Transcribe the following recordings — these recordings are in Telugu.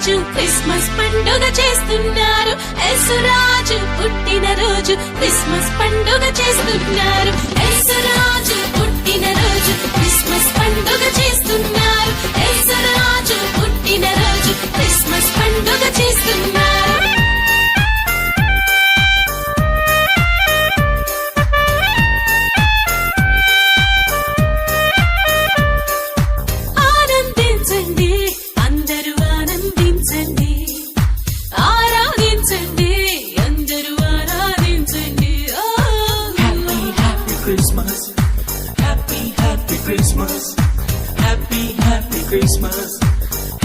యేసురాజు క్రిస్మస్ పండుగ చేస్తున్నారు. యేసురాజు పుట్టినరోజు క్రిస్మస్ పండుగ చేస్తున్నారు. యేసురాజు పుట్టినరోజు క్రిస్మస్ పండుగ చేస్తున్నారు. యేసురాజు పుట్టినరోజు క్రిస్మస్ పండుగ చేస్తున్నారు. ఆనందించండి, అందరూ ఆనందించండి, ఆరాధించండి, అందరూ ఆరాధించండి. Happy, happy Christmas. Happy, happy Christmas. Happy, happy Christmas.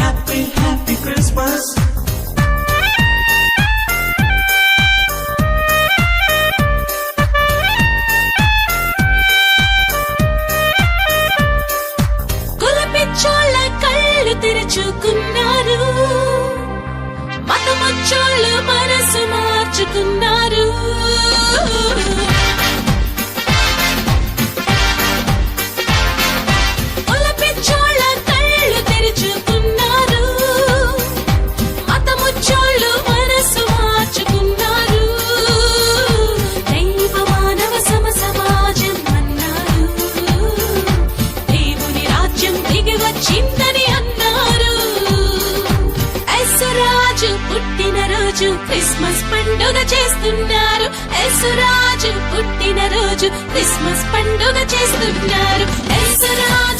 Happy, happy Christmas. కులపిచ్చోళ్ళ కళ్ళు తెరుచుకున్నారు, మతమచ్చోళ్ళు మనసు మార్చుకున్నారు. కులపిచ్చోళ్ళ కళ్ళు తెరుచుకున్నారు, మతముచ్చోళ్ళు మనసు మార్చుకున్నారు. దైవ మానవ సమాజం అన్నారు, దేవుని రాజ్యం దిగి వచ్చిందని అన్నారు. యేసురాజు పుట్టినరోజు క్రిస్మస్ పండుగ చేస్తున్నారు. యేసురాజు పుట్టినరోజు క్రిస్మస్ పండుగ చేస్తున్నారు. యేసురాజు